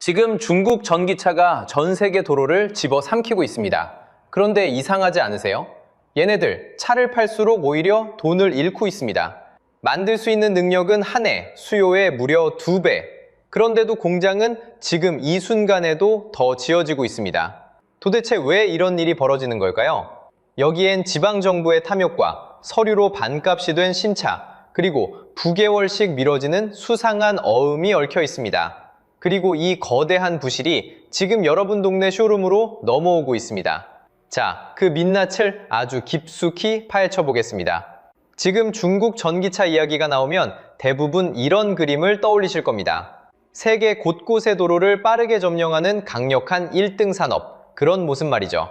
지금 중국 전기차가 전 세계 도로를 집어삼키고 있습니다. 그런데 이상하지 않으세요? 얘네들 차를 팔수록 오히려 돈을 잃고 있습니다. 만들 수 있는 능력은 한 해, 수요의 무려 2배. 그런데도 공장은 지금 이 순간에도 더 지어지고 있습니다. 도대체 왜 이런 일이 벌어지는 걸까요? 여기엔 지방정부의 탐욕과 서류로 반값이 된 신차, 그리고 9개월씩 미뤄지는 수상한 어음이 얽혀 있습니다. 그리고 이 거대한 부실이 지금 여러분 동네 쇼룸으로 넘어오고 있습니다. 자, 그 민낯을 아주 깊숙이 파헤쳐 보겠습니다. 지금 중국 전기차 이야기가 나오면 대부분 이런 그림을 떠올리실 겁니다. 세계 곳곳의 도로를 빠르게 점령하는 강력한 1등 산업, 그런 모습 말이죠.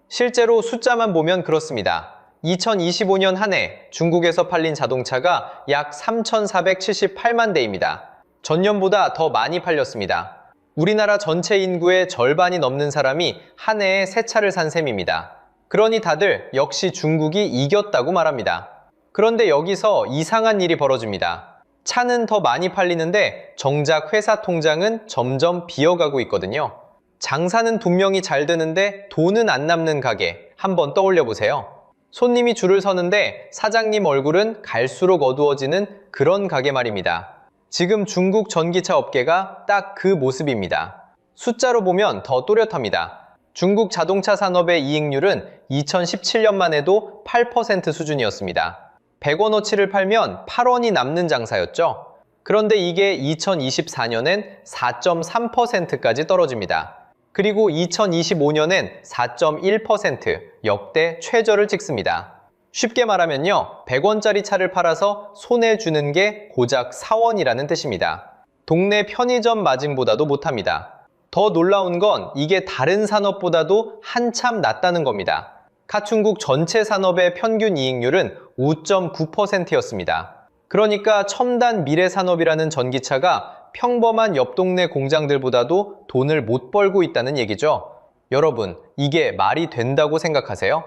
실제로 숫자만 보면 그렇습니다. 2025년 한 해 중국에서 팔린 자동차가 약 3,478만 대입니다. 전년보다 더 많이 팔렸습니다. 우리나라 전체 인구의 절반이 넘는 사람이 한 해에 새 차를 산 셈입니다. 그러니 다들 역시 중국이 이겼다고 말합니다. 그런데 여기서 이상한 일이 벌어집니다. 차는 더 많이 팔리는데 정작 회사 통장은 점점 비어가고 있거든요. 장사는 분명히 잘 되는데 돈은 안 남는 가게 한번 떠올려 보세요. 손님이 줄을 서는데 사장님 얼굴은 갈수록 어두워지는 그런 가게 말입니다. 지금 중국 전기차 업계가 딱 그 모습입니다. 숫자로 보면 더 또렷합니다. 중국 자동차 산업의 이익률은 2017년만 해도 8% 수준이었습니다. 100원어치를 팔면 8원이 남는 장사였죠. 그런데 이게 2024년엔 4.3%까지 떨어집니다. 그리고 2025년엔 4.1%, 역대 최저를 찍습니다. 쉽게 말하면요, 100원짜리 차를 팔아서 손해주는 게 고작 4원이라는 뜻입니다. 동네 편의점 마진보다도 못합니다. 더 놀라운 건 이게 다른 산업보다도 한참 낮다는 겁니다. 카충국 전체 산업의 평균 이익률은 5.9%였습니다. 그러니까 첨단 미래 산업이라는 전기차가 평범한 옆 동네 공장들보다도 돈을 못 벌고 있다는 얘기죠. 여러분, 이게 말이 된다고 생각하세요?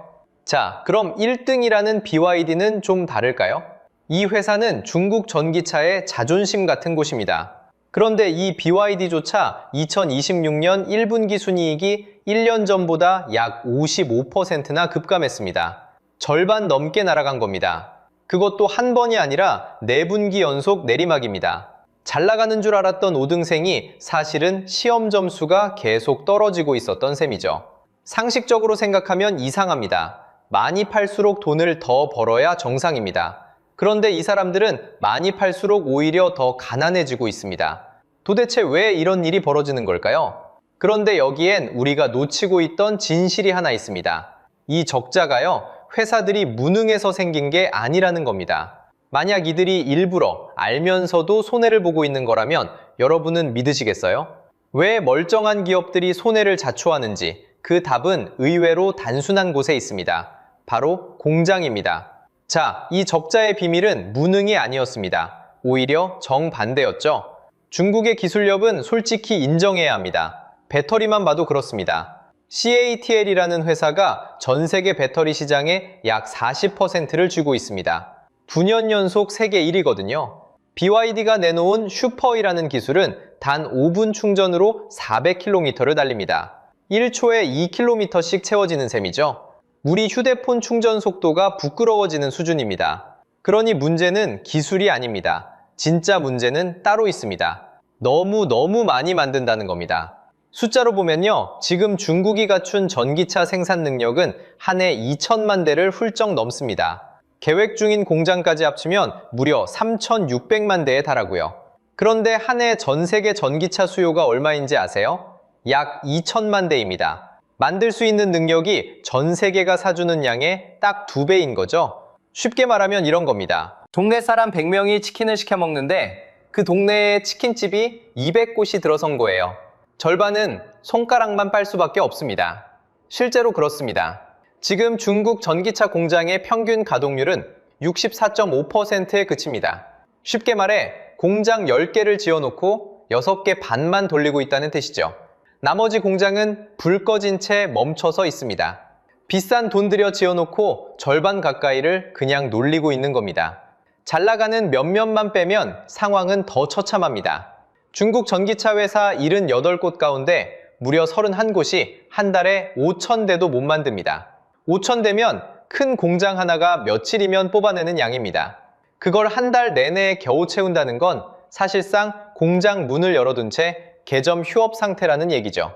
자, 그럼 1등이라는 BYD는 좀 다를까요? 이 회사는 중국 전기차의 자존심 같은 곳입니다. 그런데 이 BYD조차 2026년 1분기 순이익이 1년 전보다 약 55%나 급감했습니다. 절반 넘게 날아간 겁니다. 그것도 한 번이 아니라 4분기 연속 내리막입니다. 잘 나가는 줄 알았던 5등생이 사실은 시험 점수가 계속 떨어지고 있었던 셈이죠. 상식적으로 생각하면 이상합니다. 많이 팔수록 돈을 더 벌어야 정상입니다. 그런데 이 사람들은 많이 팔수록 오히려 더 가난해지고 있습니다. 도대체 왜 이런 일이 벌어지는 걸까요? 그런데 여기엔 우리가 놓치고 있던 진실이 하나 있습니다. 이 적자가요, 회사들이 무능해서 생긴 게 아니라는 겁니다. 만약 이들이 일부러 알면서도 손해를 보고 있는 거라면 여러분은 믿으시겠어요? 왜 멀쩡한 기업들이 손해를 자초하는지 그 답은 의외로 단순한 곳에 있습니다. 바로 공장입니다. 자, 이 적자의 비밀은 무능이 아니었습니다. 오히려 정반대였죠. 중국의 기술력은 솔직히 인정해야 합니다. 배터리만 봐도 그렇습니다. CATL이라는 회사가 전 세계 배터리 시장의 약 40%를 쥐고 있습니다. 9년 연속 세계 1위거든요. BYD가 내놓은 슈퍼이라는 기술은 단 5분 충전으로 400km를 달립니다. 1초에 2km씩 채워지는 셈이죠. 우리 휴대폰 충전 속도가 부끄러워지는 수준입니다. 그러니 문제는 기술이 아닙니다. 진짜 문제는 따로 있습니다. 너무 많이 만든다는 겁니다. 숫자로 보면요, 지금 중국이 갖춘 전기차 생산 능력은 한 해 2천만 대를 훌쩍 넘습니다. 계획 중인 공장까지 합치면 무려 3,600만 대에 달하고요. 그런데 한 해 전 세계 전기차 수요가 얼마인지 아세요? 약 2천만 대입니다. 만들 수 있는 능력이 전 세계가 사주는 양의 딱 2배인 거죠. 쉽게 말하면 이런 겁니다. 동네 사람 100명이 치킨을 시켜 먹는데 그 동네에 치킨집이 200곳이 들어선 거예요. 절반은 손가락만 빨 수밖에 없습니다. 실제로 그렇습니다. 지금 중국 전기차 공장의 평균 가동률은 64.5%에 그칩니다. 쉽게 말해 공장 10개를 지어놓고 6개 반만 돌리고 있다는 뜻이죠. 나머지 공장은 불 꺼진 채 멈춰서 있습니다. 비싼 돈 들여 지어놓고 절반 가까이를 그냥 놀리고 있는 겁니다. 잘 나가는 몇몇만 빼면 상황은 더 처참합니다. 중국 전기차 회사 78곳 가운데 무려 31곳이 한 달에 5,000대도 못 만듭니다. 5,000대면 큰 공장 하나가 며칠이면 뽑아내는 양입니다. 그걸 한 달 내내 겨우 채운다는 건 사실상 공장 문을 열어둔 채 개점 휴업 상태라는 얘기죠.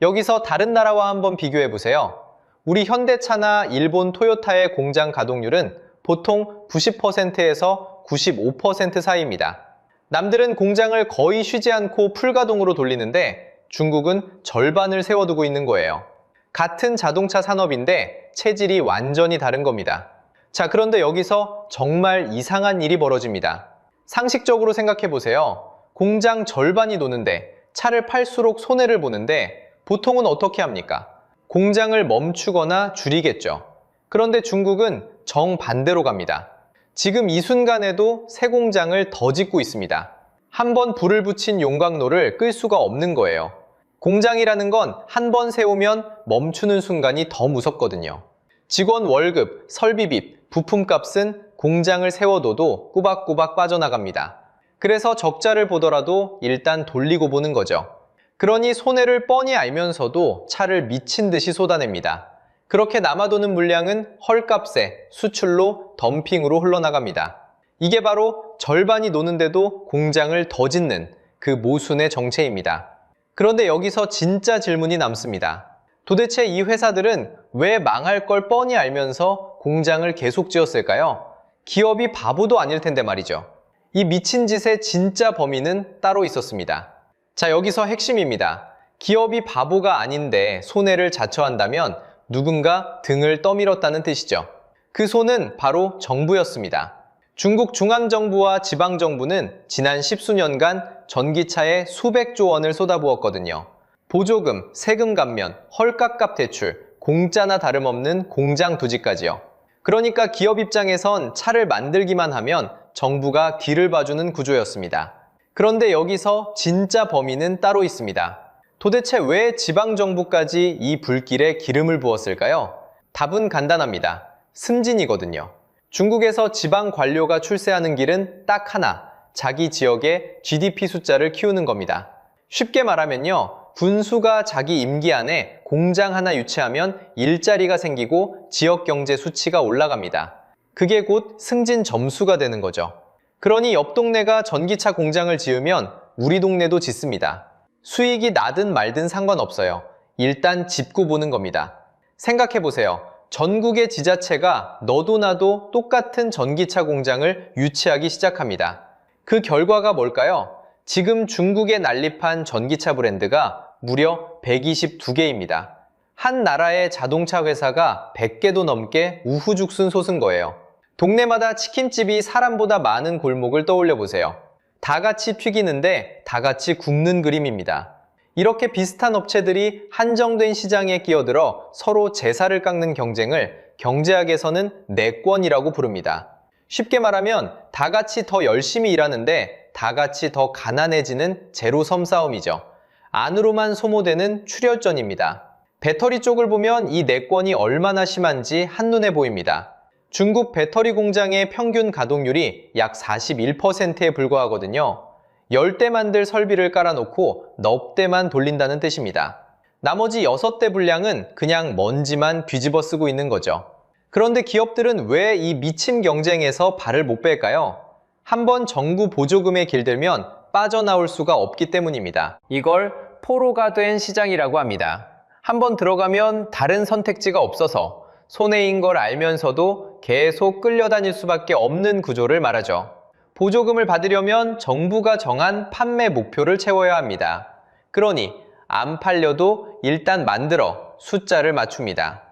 여기서 다른 나라와 한번 비교해 보세요. 우리 현대차나 일본 토요타의 공장 가동률은 보통 90%에서 95% 사이입니다. 남들은 공장을 거의 쉬지 않고 풀가동으로 돌리는데 중국은 절반을 세워두고 있는 거예요. 같은 자동차 산업인데 체질이 완전히 다른 겁니다. 자, 그런데 여기서 정말 이상한 일이 벌어집니다. 상식적으로 생각해 보세요. 공장 절반이 노는데 차를 팔수록 손해를 보는데 보통은 어떻게 합니까? 공장을 멈추거나 줄이겠죠. 그런데 중국은 정반대로 갑니다. 지금 이 순간에도 새 공장을 더 짓고 있습니다. 한번 불을 붙인 용광로를 끌 수가 없는 거예요. 공장이라는 건 한 번 세우면 멈추는 순간이 더 무섭거든요. 직원 월급, 설비빚, 부품값은 공장을 세워둬도 꾸박꾸박 빠져나갑니다. 그래서 적자를 보더라도 일단 돌리고 보는 거죠. 그러니 손해를 뻔히 알면서도 차를 미친 듯이 쏟아냅니다. 그렇게 남아도는 물량은 헐값에 수출로 덤핑으로 흘러나갑니다. 이게 바로 절반이 노는데도 공장을 더 짓는 그 모순의 정체입니다. 그런데 여기서 진짜 질문이 남습니다. 도대체 이 회사들은 왜 망할 걸 뻔히 알면서 공장을 계속 지었을까요? 기업이 바보도 아닐 텐데 말이죠. 이 미친 짓의 진짜 범인은 따로 있었습니다. 자, 여기서 핵심입니다. 기업이 바보가 아닌데 손해를 자처한다면 누군가 등을 떠밀었다는 뜻이죠. 그 손은 바로 정부였습니다. 중국 중앙정부와 지방정부는 지난 10수년간 전기차에 수백조 원을 쏟아부었거든요. 보조금, 세금 감면, 헐값값 대출, 공짜나 다름없는 공장 투지까지요. 그러니까 기업 입장에선 차를 만들기만 하면 정부가 뒤를 봐주는 구조였습니다. 그런데 여기서 진짜 범인은 따로 있습니다. 도대체 왜 지방정부까지 이 불길에 기름을 부었을까요? 답은 간단합니다. 승진이거든요. 중국에서 지방 관료가 출세하는 길은 딱 하나, 자기 지역의 GDP 숫자를 키우는 겁니다. 쉽게 말하면요, 군수가 자기 임기 안에 공장 하나 유치하면 일자리가 생기고 지역 경제 수치가 올라갑니다. 그게 곧 승진 점수가 되는 거죠. 그러니 옆 동네가 전기차 공장을 지으면 우리 동네도 짓습니다. 수익이 나든 말든 상관없어요. 일단 짓고 보는 겁니다. 생각해보세요. 전국의 지자체가 너도 나도 똑같은 전기차 공장을 유치하기 시작합니다. 그 결과가 뭘까요? 지금 중국에 난립한 전기차 브랜드가 무려 122개입니다. 한 나라의 자동차 회사가 100개도 넘게 우후죽순 솟은 거예요. 동네마다 치킨집이 사람보다 많은 골목을 떠올려 보세요. 다 같이 튀기는데 다 같이 굽는 그림입니다. 이렇게 비슷한 업체들이 한정된 시장에 끼어들어 서로 제사를 깎는 경쟁을 경제학에서는 내권이라고 부릅니다. 쉽게 말하면 다 같이 더 열심히 일하는데 다 같이 더 가난해지는 제로섬 싸움이죠. 안으로만 소모되는 출혈전입니다. 배터리 쪽을 보면 이 내권이 얼마나 심한지 한눈에 보입니다. 중국 배터리 공장의 평균 가동률이 약 41%에 불과하거든요. 10대 만들 설비를 깔아놓고 넉 대만 돌린다는 뜻입니다. 나머지 6대 분량은 그냥 먼지만 뒤집어 쓰고 있는 거죠. 그런데 기업들은 왜 이 미친 경쟁에서 발을 못 뺄까요? 한번 정부 보조금에 길들면 빠져나올 수가 없기 때문입니다. 이걸 포로가 된 시장이라고 합니다. 한번 들어가면 다른 선택지가 없어서 손해인 걸 알면서도 계속 끌려다닐 수밖에 없는 구조를 말하죠. 보조금을 받으려면 정부가 정한 판매 목표를 채워야 합니다. 그러니 안 팔려도 일단 만들어 숫자를 맞춥니다.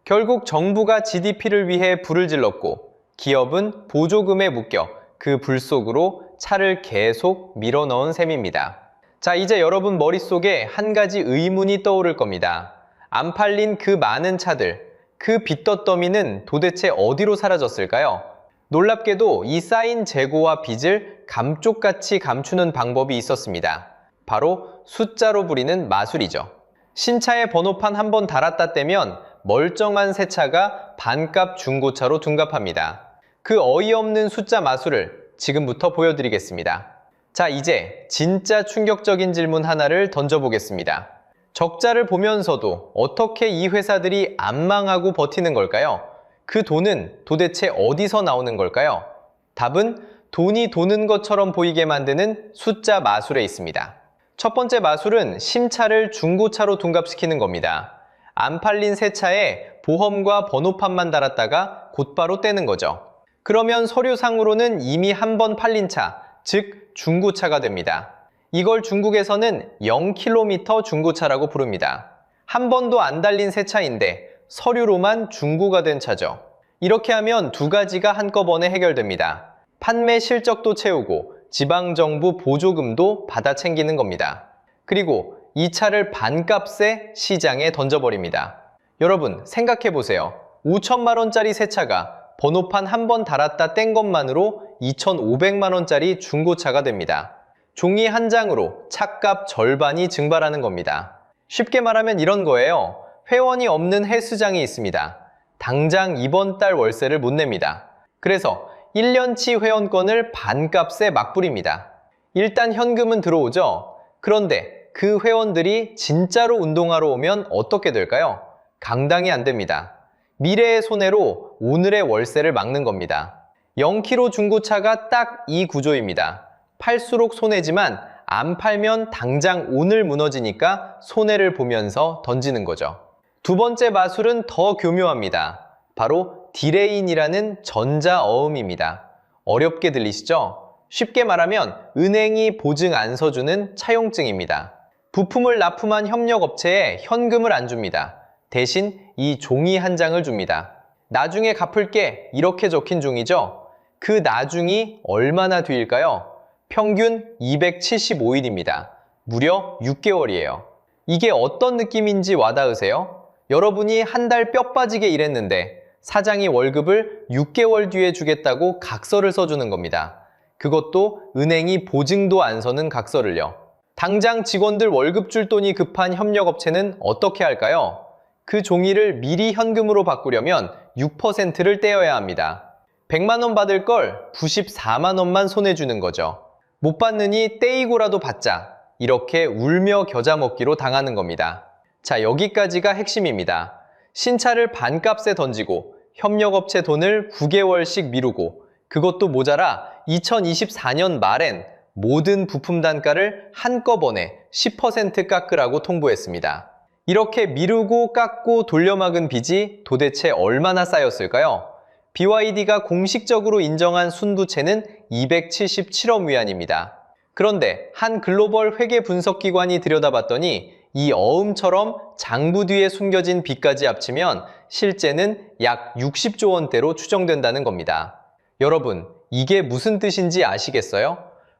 결국 정부가 GDP를 위해 불을 질렀고 기업은 보조금에 묶여 그 불 속으로 차를 계속 밀어넣은 셈입니다. 자, 이제 여러분 머릿속에 한 가지 의문이 떠오를 겁니다. 안 팔린 그 많은 차들, 그 빚더더미는 도대체 어디로 사라졌을까요? 놀랍게도 이 쌓인 재고와 빚을 감쪽같이 감추는 방법이 있었습니다. 바로 숫자로 부리는 마술이죠. 신차의 번호판 한번 달았다 떼면 멀쩡한 새 차가 반값 중고차로 둔갑합니다. 그 어이없는 숫자 마술을 지금부터 보여드리겠습니다. 자, 이제 진짜 충격적인 질문 하나를 던져보겠습니다. 적자를 보면서도 어떻게 이 회사들이 안 망하고 버티는 걸까요? 그 돈은 도대체 어디서 나오는 걸까요? 답은 돈이 도는 것처럼 보이게 만드는 숫자 마술에 있습니다. 첫 번째 마술은 신차를 중고차로 둔갑시키는 겁니다. 안 팔린 새 차에 보험과 번호판만 달았다가 곧바로 떼는 거죠. 그러면 서류상으로는 이미 한 번 팔린 차, 즉 중고차가 됩니다. 이걸 중국에서는 0km 중고차라고 부릅니다. 한 번도 안 달린 새 차인데 서류로만 중고가 된 차죠. 이렇게 하면 두 가지가 한꺼번에 해결됩니다. 판매 실적도 채우고 지방정부 보조금도 받아 챙기는 겁니다. 그리고 이 차를 반값에 시장에 던져버립니다. 여러분 생각해보세요. 5천만 원짜리 새 차가 번호판 한 번 달았다 뗀 것만으로 2,500만 원짜리 중고차가 됩니다. 종이 한 장으로 차값 절반이 증발하는 겁니다. 쉽게 말하면 이런 거예요. 회원이 없는 헬스장이 있습니다. 당장 이번 달 월세를 못 냅니다. 그래서 1년치 회원권을 반값에 막 뿌립니다. 일단 현금은 들어오죠. 그런데 그 회원들이 진짜로 운동하러 오면 어떻게 될까요? 감당이 안 됩니다. 미래의 손해로 오늘의 월세를 막는 겁니다. 0km 중고차가 딱 이 구조입니다. 팔수록 손해지만 안 팔면 당장 오늘 무너지니까 손해를 보면서 던지는 거죠. 두 번째 마술은 더 교묘합니다. 바로 디레인이라는 전자어음입니다. 어렵게 들리시죠? 쉽게 말하면 은행이 보증 안 서주는 차용증입니다. 부품을 납품한 협력업체에 현금을 안 줍니다. 대신 이 종이 한 장을 줍니다. 나중에 갚을게 이렇게 적힌 종이죠? 그 나중이 얼마나 뒤일까요? 평균 275일입니다. 무려 6개월이에요. 이게 어떤 느낌인지 와닿으세요? 여러분이 한 달 뼈 빠지게 일했는데 사장이 월급을 6개월 뒤에 주겠다고 각서를 써주는 겁니다. 그것도 은행이 보증도 안 서는 각서를요. 당장 직원들 월급 줄 돈이 급한 협력업체는 어떻게 할까요? 그 종이를 미리 현금으로 바꾸려면 6%를 떼어야 합니다. 100만 원 받을 걸 94만 원만 손해주는 거죠. 못 받느니 떼이고라도 받자. 이렇게 울며 겨자 먹기로 당하는 겁니다. 자, 여기까지가 핵심입니다. 신차를 반값에 던지고 협력업체 돈을 9개월씩 미루고 그것도 모자라 2024년 말엔 모든 부품 단가를 한꺼번에 10% 깎으라고 통보했습니다. 이렇게 미루고 깎고 돌려막은 빚이 도대체 얼마나 쌓였을까요? BYD가 공식적으로 인정한 순부채는 277억 위안입니다. 그런데 한 글로벌 회계 분석기관이 들여다봤더니 이 어음처럼 장부 뒤에 숨겨진 빚까지 합치면 실제는 약 60조 원대로 추정된다는 겁니다. 여러분, 이게 무슨 뜻인지 아시겠어요?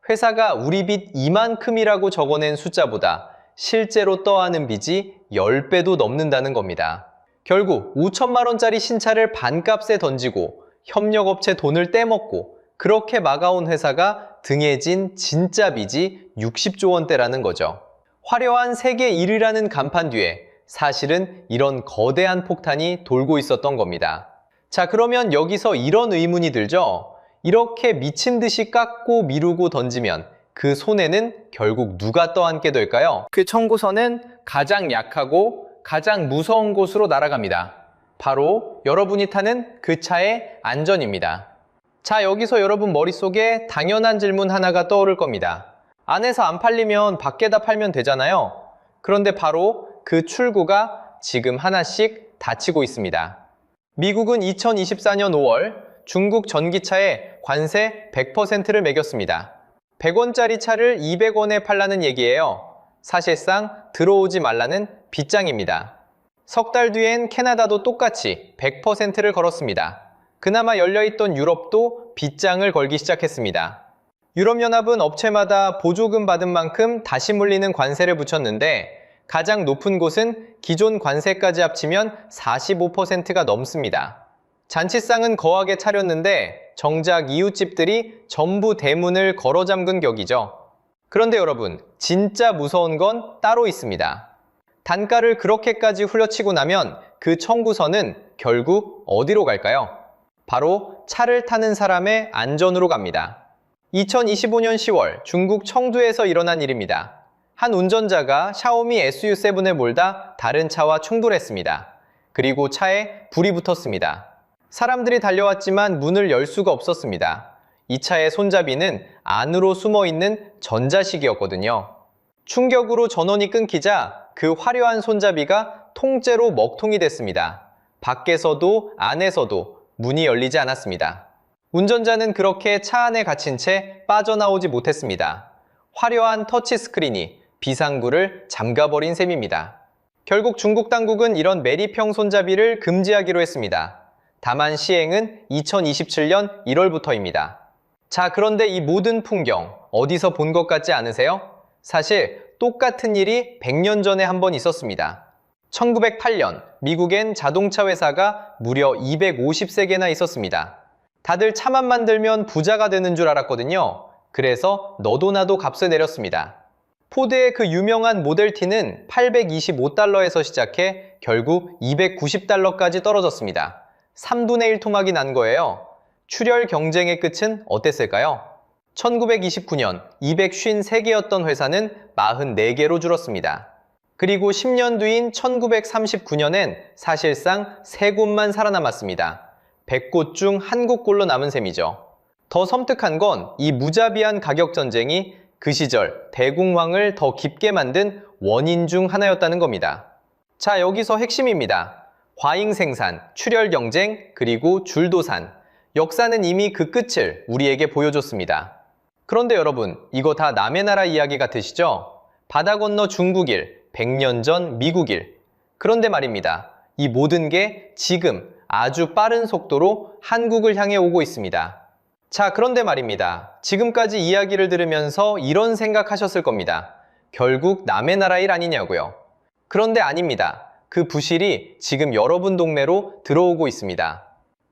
회사가 우리 빚 이만큼이라고 적어낸 숫자보다 실제로 떠안은 빚이 10배도 넘는다는 겁니다. 결국 5천만 원짜리 신차를 반값에 던지고 협력업체 돈을 떼먹고 그렇게 막아온 회사가 등에 진 진짜 빚이 60조 원대라는 거죠. 화려한 세계 1위라는 간판 뒤에 사실은 이런 거대한 폭탄이 돌고 있었던 겁니다. 자, 그러면 여기서 이런 의문이 들죠? 이렇게 미친 듯이 깎고 미루고 던지면 그 손해는 결국 누가 떠안게 될까요? 그 청구서는 가장 약하고 가장 무서운 곳으로 날아갑니다. 바로 여러분이 타는 그 차의 안전입니다. 자, 여기서 여러분 머릿속에 당연한 질문 하나가 떠오를 겁니다. 안에서 안 팔리면 밖에다 팔면 되잖아요. 그런데 바로 그 출구가 지금 하나씩 닫히고 있습니다. 미국은 2024년 5월 중국 전기차에 관세 100%를 매겼습니다. 100원짜리 차를 200원에 팔라는 얘기예요. 사실상 들어오지 말라는 빗장입니다. 석 달 뒤엔 캐나다도 똑같이 100%를 걸었습니다. 그나마 열려있던 유럽도 빗장을 걸기 시작했습니다. 유럽연합은 업체마다 보조금 받은 만큼 다시 물리는 관세를 붙였는데 가장 높은 곳은 기존 관세까지 합치면 45%가 넘습니다. 잔치상은 거하게 차렸는데 정작 이웃집들이 전부 대문을 걸어 잠근 격이죠. 그런데 여러분, 진짜 무서운 건 따로 있습니다. 단가를 그렇게까지 후려치고 나면 그 청구서는 결국 어디로 갈까요? 바로 차를 타는 사람의 안전으로 갑니다. 2025년 10월 중국 청두에서 일어난 일입니다. 한 운전자가 샤오미 SU7을 몰다 다른 차와 충돌했습니다. 그리고 차에 불이 붙었습니다. 사람들이 달려왔지만 문을 열 수가 없었습니다. 이 차의 손잡이는 안으로 숨어있는 전자식이었거든요. 충격으로 전원이 끊기자 그 화려한 손잡이가 통째로 먹통이 됐습니다. 밖에서도 안에서도 문이 열리지 않았습니다. 운전자는 그렇게 차 안에 갇힌 채 빠져나오지 못했습니다. 화려한 터치스크린이 비상구를 잠가버린 셈입니다. 결국 중국 당국은 이런 매립형 손잡이를 금지하기로 했습니다. 다만 시행은 2027년 1월부터입니다. 자, 그런데 이 모든 풍경 어디서 본 것 같지 않으세요? 사실 똑같은 일이 100년 전에 한 번 있었습니다. 1908년 미국엔 자동차 회사가 무려 250세 개나 있었습니다. 다들 차만 만들면 부자가 되는 줄 알았거든요. 그래서 너도 나도 값을 내렸습니다. 포드의 그 유명한 모델 T는 825달러에서 시작해 결국 290달러까지 떨어졌습니다. 3분의 1 토막이 난 거예요. 출혈 경쟁의 끝은 어땠을까요? 1929년 253개였던 회사는 44개로 줄었습니다. 그리고 10년 뒤인 1939년엔 사실상 3곳만 살아남았습니다. 100곳 중 1곳꼴로 남은 셈이죠. 더 섬뜩한 건 이 무자비한 가격 전쟁이 그 시절 대공황을 더 깊게 만든 원인 중 하나였다는 겁니다. 자, 여기서 핵심입니다. 과잉 생산, 출혈 경쟁, 그리고 줄도산. 역사는 이미 그 끝을 우리에게 보여줬습니다. 그런데 여러분, 이거 다 남의 나라 이야기 같으시죠? 바다 건너 중국일, 100년 전 미국일. 그런데 말입니다. 이 모든 게 지금 아주 빠른 속도로 한국을 향해 오고 있습니다. 자, 그런데 말입니다. 지금까지 이야기를 들으면서 이런 생각하셨을 겁니다. 결국 남의 나라 일 아니냐고요. 그런데 아닙니다. 그 부실이 지금 여러분 동네로 들어오고 있습니다.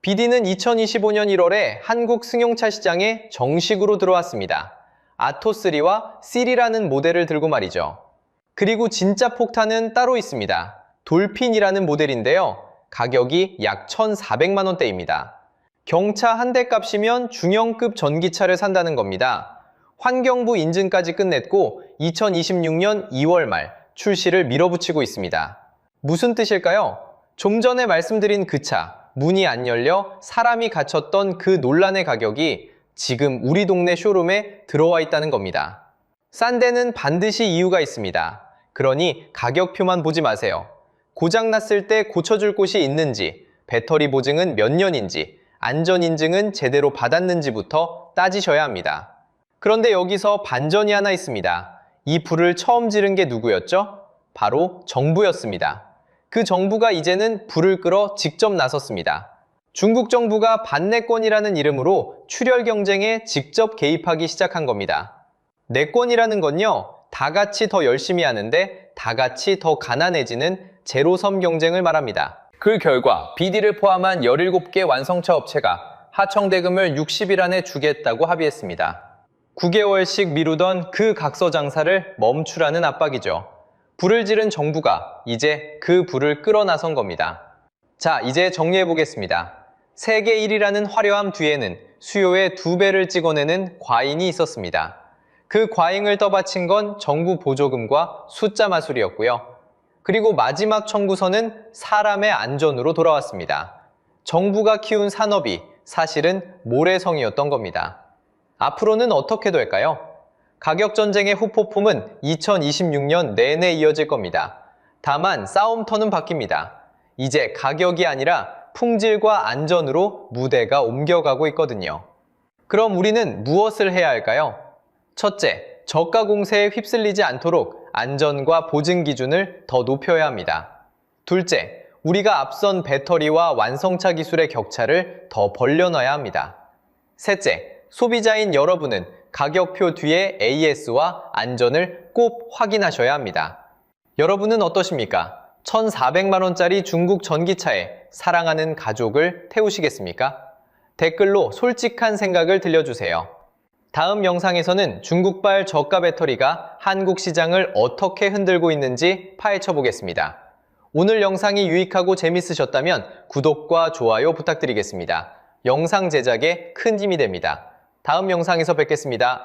BD는 2025년 1월에 한국 승용차 시장에 정식으로 들어왔습니다. 아토3와 C라는 모델을 들고 말이죠. 그리고 진짜 폭탄은 따로 있습니다. 돌핀이라는 모델인데요. 가격이 약 1,400만 원대입니다. 경차 한 대 값이면 중형급 전기차를 산다는 겁니다. 환경부 인증까지 끝냈고 2026년 2월 말 출시를 밀어붙이고 있습니다. 무슨 뜻일까요? 좀 전에 말씀드린 그 차, 문이 안 열려 사람이 갇혔던 그 논란의 가격이 지금 우리 동네 쇼룸에 들어와 있다는 겁니다. 싼 데는 반드시 이유가 있습니다. 그러니 가격표만 보지 마세요. 고장났을 때 고쳐줄 곳이 있는지, 배터리 보증은 몇 년인지, 안전인증은 제대로 받았는지부터 따지셔야 합니다. 그런데 여기서 반전이 하나 있습니다. 이 불을 처음 지른 게 누구였죠? 바로 정부였습니다. 그 정부가 이제는 불을 끌어 직접 나섰습니다. 중국 정부가 반내권이라는 이름으로 출혈 경쟁에 직접 개입하기 시작한 겁니다. 내권이라는 건요, 다 같이 더 열심히 하는데 다 같이 더 가난해지는 제로섬 경쟁을 말합니다. 그 결과 BD를 포함한 17개 완성차 업체가 하청대금을 60일 안에 주겠다고 합의했습니다. 9개월씩 미루던 그 각서 장사를 멈추라는 압박이죠. 불을 지른 정부가 이제 그 불을 끌어 나선 겁니다. 자, 이제 정리해 보겠습니다. 세계 1위라는 화려함 뒤에는 수요의 2배를 찍어내는 과잉이 있었습니다. 그 과잉을 떠받친 건 정부 보조금과 숫자 마술이었고요. 그리고 마지막 청구서는 사람의 안전으로 돌아왔습니다. 정부가 키운 산업이 사실은 모래성이었던 겁니다. 앞으로는 어떻게 될까요? 가격 전쟁의 후폭풍은 2026년 내내 이어질 겁니다. 다만 싸움터는 바뀝니다. 이제 가격이 아니라 품질과 안전으로 무대가 옮겨가고 있거든요. 그럼 우리는 무엇을 해야 할까요? 첫째, 저가 공세에 휩쓸리지 않도록 안전과 보증 기준을 더 높여야 합니다. 둘째, 우리가 앞선 배터리와 완성차 기술의 격차를 더 벌려놔야 합니다. 셋째, 소비자인 여러분은 가격표 뒤에 AS와 안전을 꼭 확인하셔야 합니다. 여러분은 어떠십니까? 1,400만 원짜리 중국 전기차에 사랑하는 가족을 태우시겠습니까? 댓글로 솔직한 생각을 들려주세요. 다음 영상에서는 중국발 저가 배터리가 한국 시장을 어떻게 흔들고 있는지 파헤쳐 보겠습니다. 오늘 영상이 유익하고 재밌으셨다면 구독과 좋아요 부탁드리겠습니다. 영상 제작에 큰 힘이 됩니다. 다음 영상에서 뵙겠습니다.